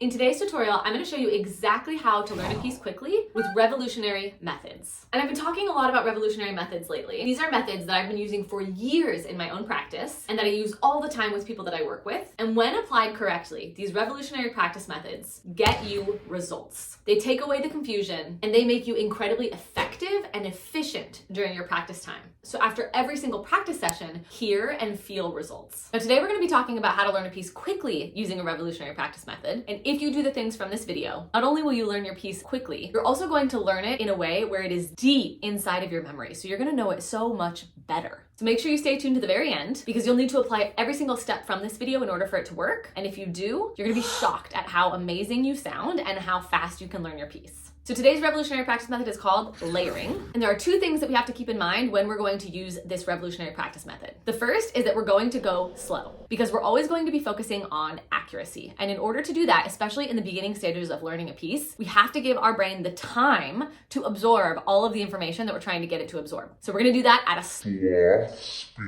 In today's tutorial, I'm going to show you exactly how to learn a piece quickly with revolutionary methods. And I've been talking a lot about revolutionary methods lately. These are methods that I've been using for years in my own practice and that I use all the time with people that I work with. And when applied correctly, these revolutionary practice methods get you results. They take away the confusion and they make you incredibly effective and efficient during your practice time. So after every single practice session, hear and feel results. Now today we're going to be talking about how to learn a piece quickly using a revolutionary practice method. And if you do the things from this video, not only will you learn your piece quickly, you're also going to learn it in a way where it is deep inside of your memory. So you're going to know it so much better. So make sure you stay tuned to the very end because you'll need to apply every single step from this video in order for it to work. And if you do, you're going to be shocked at how amazing you sound and how fast you can learn your piece. So today's revolutionary practice method is called layering. And there are two things that we have to keep in mind when we're going to use this revolutionary practice method. The first is that we're going to go slow because we're always going to be focusing on accuracy. And in order to do that, especially in the beginning stages of learning a piece, we have to give our brain the time to absorb all of the information that we're trying to get it to absorb. So we're going to do that at a slow speed.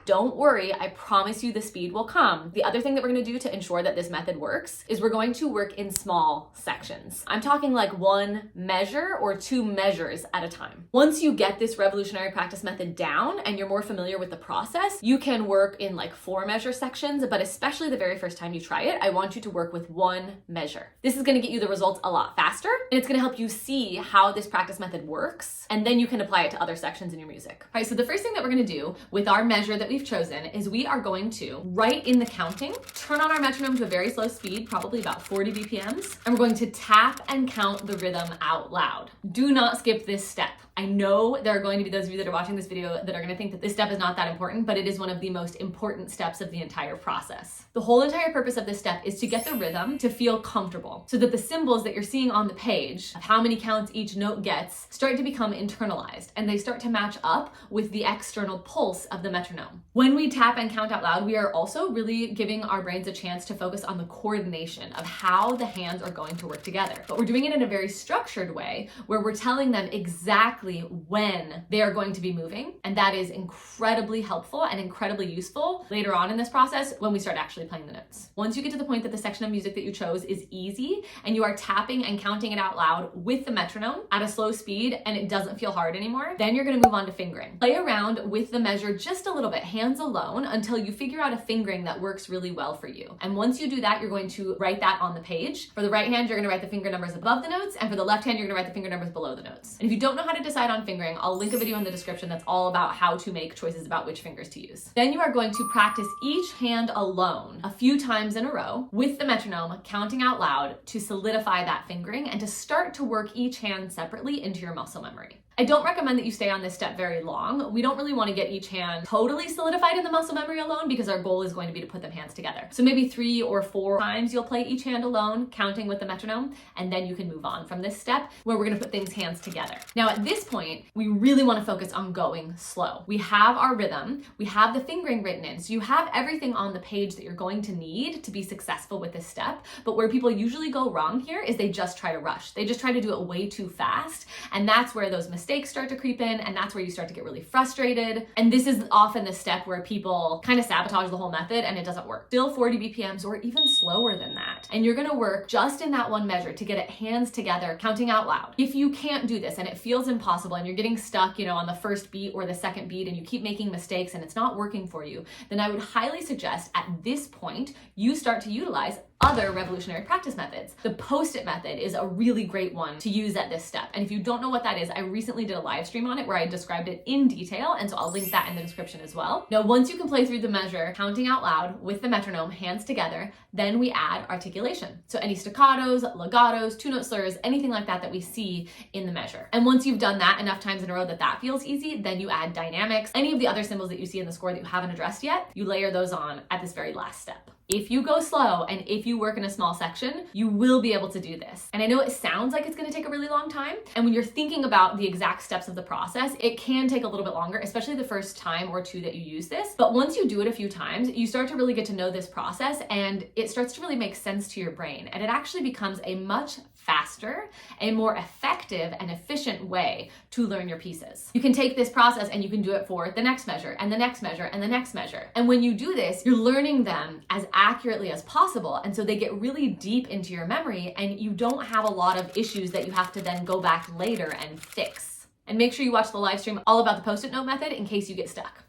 Don't worry, I promise you the speed will come. The other thing that we're going to do to ensure that this method works is we're going to work in small sections. I'm talking like one measure or two measures at a time. Once you get this revolutionary practice method down and you're more familiar with the process, you can work in like 4 measure sections, but especially the very first time you try it, I want you to work with 1 measure. This is going to get you the results a lot faster, and it's going to help you see how this practice method works, and then you can apply it to other sections in your music. All right, so the first thing that we're going to do with our measure that we've chosen is we are going to, right in the counting, turn on our metronome to a very slow speed, probably about 40 BPMs, and we're going to tap and count the rhythm out loud. Do not skip this step. I know there are going to be those of you that are watching this video that are going to think that this step is not that important, but it is one of the most important steps of the entire process. The whole entire purpose of this step is to get the rhythm to feel comfortable so that the symbols that you're seeing on the page of how many counts each note gets start to become internalized and they start to match up with the external pulse of the metronome. When we tap and count out loud, we are also really giving our brains a chance to focus on the coordination of how the hands are going to work together. But we're doing it in a very structured way where we're telling them exactly when they are going to be moving. And that is incredibly helpful and incredibly useful later on in this process when we start actually playing the notes. Once you get to the point that the section of music that you chose is easy and you are tapping and counting it out loud with the metronome at a slow speed and it doesn't feel hard anymore, then you're going to move on to fingering. Play around with the measure just a little bit, hands alone, until you figure out a fingering that works really well for you. And once you do that, you're going to write that on the page. For the right hand, you're going to write the finger numbers above the notes, and for the left hand, you're going to write the finger numbers below the notes. And if you don't know how to decide on fingering, I'll link a video in the description that's all about how to make choices about which fingers to use. Then you are going to practice each hand alone a few times in a row with the metronome, counting out loud to solidify that fingering and to start to work each hand separately into your muscle memory. I don't recommend that you stay on this step very long. We don't really want to get each hand totally solidified in the muscle memory alone because our goal is going to be to put them hands together. So maybe 3 or 4 times you'll play each hand alone, counting with the metronome, and then you can move on from this step where we're going to put things hands together. Now at this point, we really want to focus on going slow. We have our rhythm, we have the fingering written in, so you have everything on the page that you're going to need to be successful with this step. But where people usually go wrong here is they just try to rush. They just try to do it way too fast, and that's where those mistakes start to creep in, and that's where you start to get really frustrated. And this is often the step where people kind of sabotage the whole method and it doesn't work. Still 40 BPMs or even slower than that. And you're gonna work just in that one measure to get it hands together, counting out loud. If you can't do this and it feels impossible and you're getting stuck, on the first beat or the second beat and you keep making mistakes and it's not working for you, then I would highly suggest at this point, you start to utilize other revolutionary practice methods. The post-it method is a really great one to use at this step. And if you don't know what that is, I recently did a live stream on it where I described it in detail. And so I'll link that in the description as well. Now, once you can play through the measure, counting out loud with the metronome, hands together, then we add articulation. So any staccatos, legatos, 2-note slurs, anything like that that we see in the measure. And once you've done that enough times in a row that feels easy, then you add dynamics. Any of the other symbols that you see in the score that you haven't addressed yet, you layer those on at this very last step. If you go slow and if you work in a small section, you will be able to do this. And I know it sounds like it's going to take a really long time. And when you're thinking about the exact steps of the process, it can take a little bit longer, especially the first time or two that you use this. But once you do it a few times, you start to really get to know this process and it starts to really make sense to your brain. And it actually becomes a much faster, a more effective and efficient way to learn your pieces. You can take this process and you can do it for the next measure and the next measure and the next measure. And when you do this, you're learning them as accurately as possible. And so they get really deep into your memory and you don't have a lot of issues that you have to then go back later and fix. And make sure you watch the live stream all about the Post-it note method in case you get stuck.